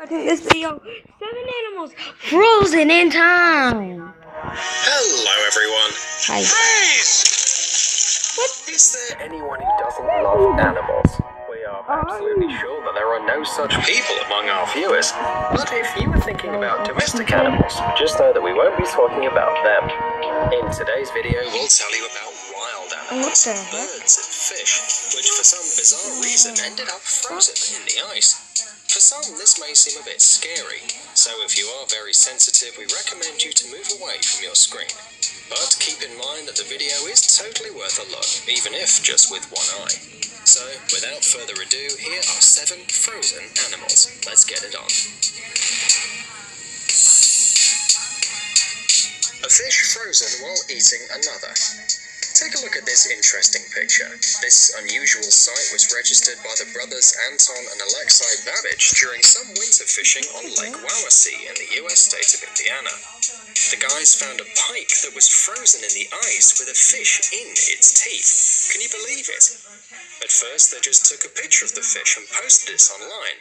Watching this video, 7 animals frozen in time. Hello everyone. Hi. What? Is there anyone who doesn't love animals? We are absolutely sure that there are no such people among our viewers. But if you were thinking about domestic animals, just know that we won't be talking about them. In today's video, we'll tell you about wild animals, birds and fish, which for some bizarre reason ended up frozen in the ice. For some, this may seem a bit scary, so if you are very sensitive, we recommend you to move away from your screen. But keep in mind that the video is totally worth a look, even if just with one eye. So, without further ado, here are 7 frozen animals. Let's get it on. A fish frozen while eating another. Take a look at this interesting picture. This unusual sight was registered by the brothers Anton and Alexei Babbage during some winter fishing on Lake Wawasee in the US state of Indiana. The guys found a pike that was frozen in the ice with a fish in its teeth. Can you believe it? At first, they just took a picture of the fish and posted this online.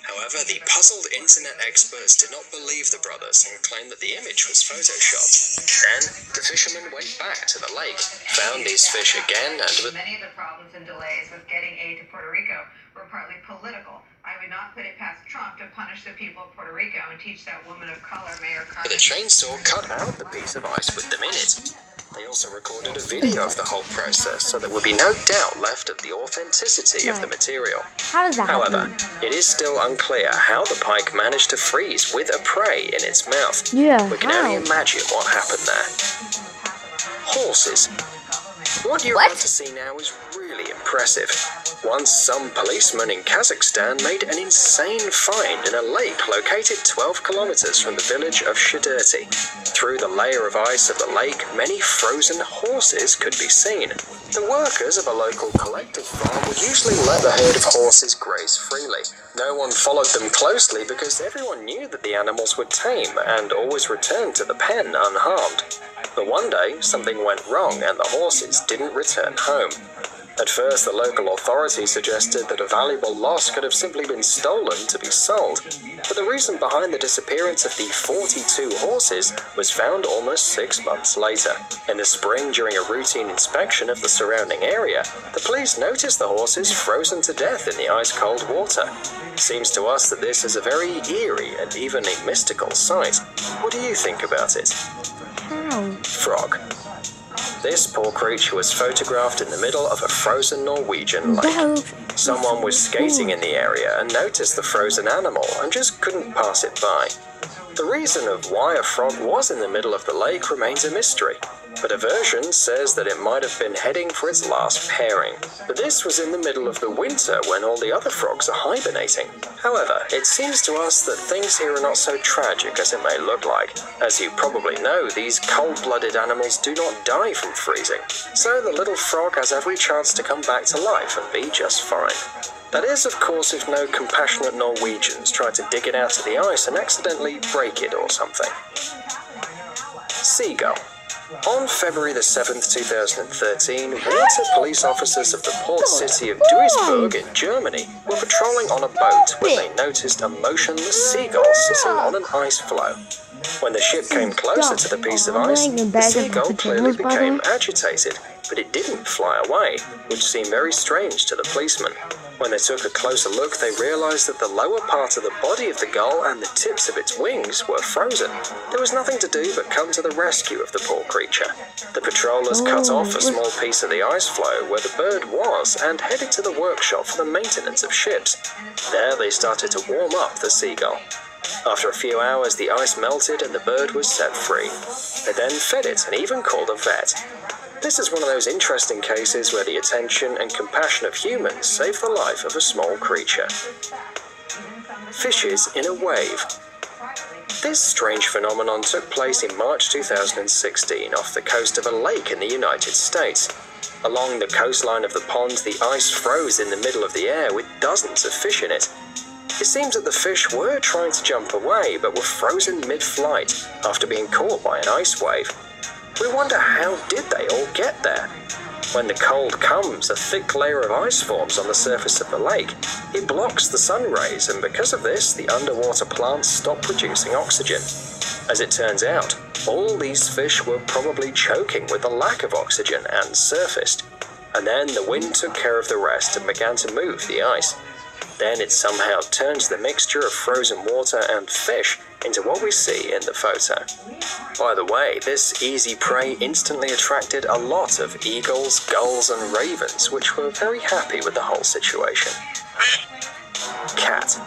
However, the puzzled internet experts did not believe the brothers and claimed that the image was photoshopped. Then, the fishermen went back to the lake, found these fish again, and with many of the problems and delays with getting aid to Puerto Rico were partly political. I would not put it past Trump to punish the people of Puerto Rico and teach that woman of color, Mayor Carmen, the chainsaw cut out the piece of ice with them in it. They also recorded a video of the whole process, so there would be no doubt left of the authenticity of the material. How does that However, happen? it is still unclear how the pike managed to freeze with a prey in its mouth. Yeah, We can how? only imagine what happened there. Horses. What you're about to see now is really impressive. Once some policeman in Kazakhstan made an insane find in a lake located 12 kilometers from the village of Shadurty. Through the layer of ice of the lake, many frozen horses could be seen. The workers of a local collective farm would usually let the herd of horses graze freely. No one followed them closely because everyone knew that the animals were tame and always returned to the pen unharmed. But one day, something went wrong and the horses didn't return home. At first, the local authorities suggested that a valuable loss could have simply been stolen to be sold. But the reason behind the disappearance of the 42 horses was found almost 6 months later. In the spring, during a routine inspection of the surrounding area, the police noticed the horses frozen to death in the ice-cold water. Seems to us that this is a very eerie and even a mystical sight. What do you think about it? Frog. This poor creature was photographed in the middle of a frozen Norwegian lake. Someone was skating in the area and noticed the frozen animal and just couldn't pass it by. The reason of why a frog was in the middle of the lake remains a mystery, but a version says that it might have been heading for its last pairing. But this was in the middle of the winter when all the other frogs are hibernating. However, it seems to us that things here are not so tragic as it may look like. As you probably know, these cold-blooded animals do not die from freezing, so the little frog has every chance to come back to life and be just fine. That is, of course, if no compassionate Norwegians try to dig it out of the ice and accidentally break it or something. Seagull. On February the 7th, 2013, water police officers of the port city of Duisburg in Germany were patrolling on a boat when they noticed a motionless seagull sitting on an ice floe. When the ship came closer to the piece of ice, the seagull clearly became agitated, but it didn't fly away, which seemed very strange to the policemen. When they took a closer look, they realized that the lower part of the body of the gull and the tips of its wings were frozen. There was nothing to do but come to the rescue of the poor creature. The patrollers cut off a small piece of the ice floe where the bird was and headed to the workshop for the maintenance of ships. There they started to warm up the seagull. After a few hours, the ice melted and the bird was set free. They then fed it and even called a vet. This is one of those interesting cases where the attention and compassion of humans save the life of a small creature. Fishes in a wave. This strange phenomenon took place in March 2016 off the coast of a lake in the United States. Along the coastline of the pond, the ice froze in the middle of the air with dozens of fish in it. It seems that the fish were trying to jump away but were frozen mid-flight after being caught by an ice wave. We wonder, how did they all get there? When the cold comes, a thick layer of ice forms on the surface of the lake. It blocks the sun rays, and because of this, the underwater plants stop producing oxygen. As it turns out, all these fish were probably choking with the lack of oxygen and surfaced. And then the wind took care of the rest and began to move the ice. Then it somehow turns the mixture of frozen water and fish into what we see in the photo. By the way, this easy prey instantly attracted a lot of eagles, gulls and ravens, which were very happy with the whole situation. Cat.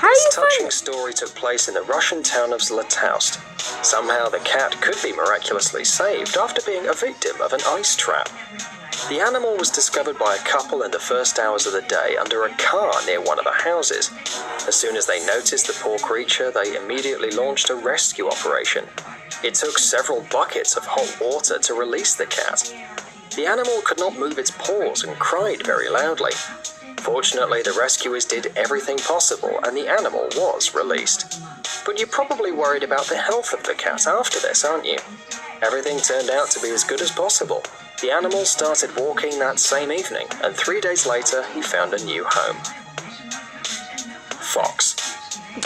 This touching story took place in the Russian town of Zlatoust. Somehow the cat could be miraculously saved after being a victim of an ice trap. The animal was discovered by a couple in the first hours of the day under a car near one of the houses. As soon as they noticed the poor creature, they immediately launched a rescue operation. It took several buckets of hot water to release the cat. The animal could not move its paws and cried very loudly. Fortunately, the rescuers did everything possible and the animal was released. But you're probably worried about the health of the cat after this, aren't you? Everything turned out to be as good as possible. The animal started walking that same evening, and 3 days later, he found a new home. Fox.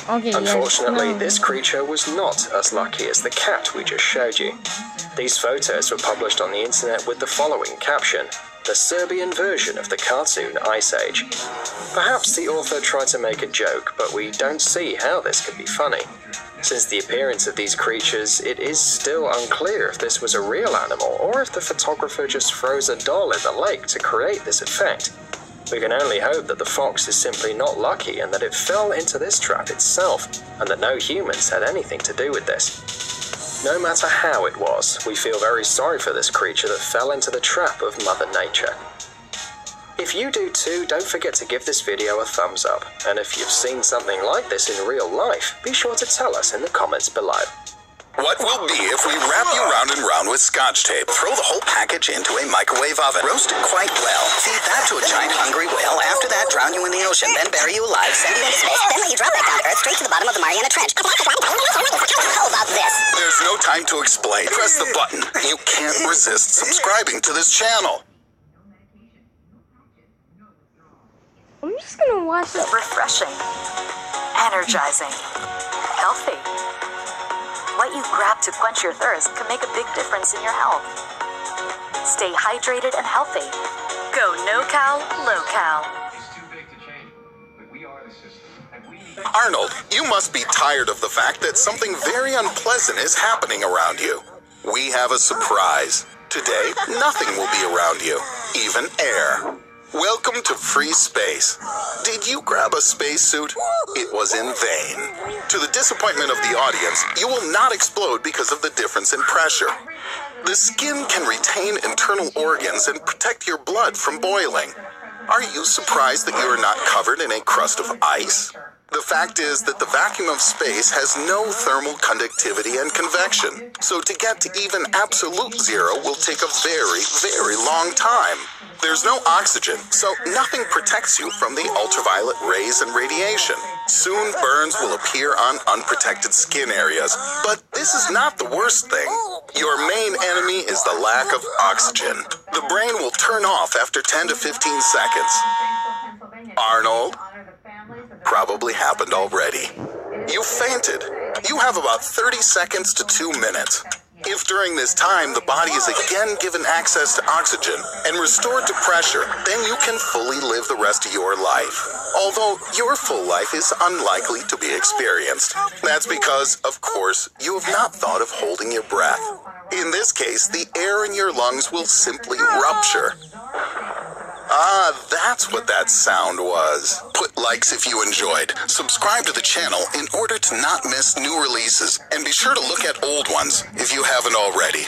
Okay, Unfortunately, yes, this creature was not as lucky as the cat we just showed you. These photos were published on the internet with the following caption: "The Serbian version of the cartoon Ice Age." Perhaps the author tried to make a joke, but we don't see how this could be funny. Since the appearance of these creatures, it is still unclear if this was a real animal or if the photographer just froze a doll in the lake to create this effect. We can only hope that the fox is simply not lucky and that it fell into this trap itself, and that no humans had anything to do with this. No matter how it was, we feel very sorry for this creature that fell into the trap of Mother Nature. If you do too, don't forget to give this video a thumbs up, and if you've seen something like this in real life, be sure to tell us in the comments below. What will be if we wrap you round and round with Scotch tape? Throw the whole package into a microwave oven. Roast it quite well. Feed that to a giant hungry whale. After that, drown you in the ocean. Then bury you alive, send you into space. Then let you drop back down to Earth, straight to the bottom of the Mariana Trench. How about this? There's no time to explain. Press the button. You can't resist subscribing to this channel. I'm just gonna watch it. Refreshing, energizing, healthy. What you grab to quench your thirst can make a big difference in your health. Stay hydrated and healthy. Go no-cal, low-cal. It's too big to change, but we are the system, and we need... Arnold, you must be tired of the fact that something very unpleasant is happening around you. We have a surprise. Today, nothing will be around you, even air. Welcome to free space. Did you grab a spacesuit? It was in vain. To the disappointment of the audience, you will not explode because of the difference in pressure. The skin can retain internal organs and protect your blood from boiling. Are you surprised that you are not covered in a crust of ice? The fact is that the vacuum of space has no thermal conductivity and convection, so to get to even absolute zero will take a very, very long time. There's no oxygen, so nothing protects you from the ultraviolet rays and radiation. Soon burns will appear on unprotected skin areas, but this is not the worst thing. Your main enemy is the lack of oxygen. The brain will turn off after 10 to 15 seconds. Arnold? Probably happened already. You fainted. You have about 30 seconds to 2 minutes. If during this time the body is again given access to oxygen and restored to pressure, then you can fully live the rest of your life. Although your full life is unlikely to be experienced. That's because, of course, you have not thought of holding your breath. In this case, the air in your lungs will simply rupture. Ah, that's what that sound was. Put likes if you enjoyed. Subscribe to the channel in order to not miss new releases. And be sure to look at old ones if you haven't already.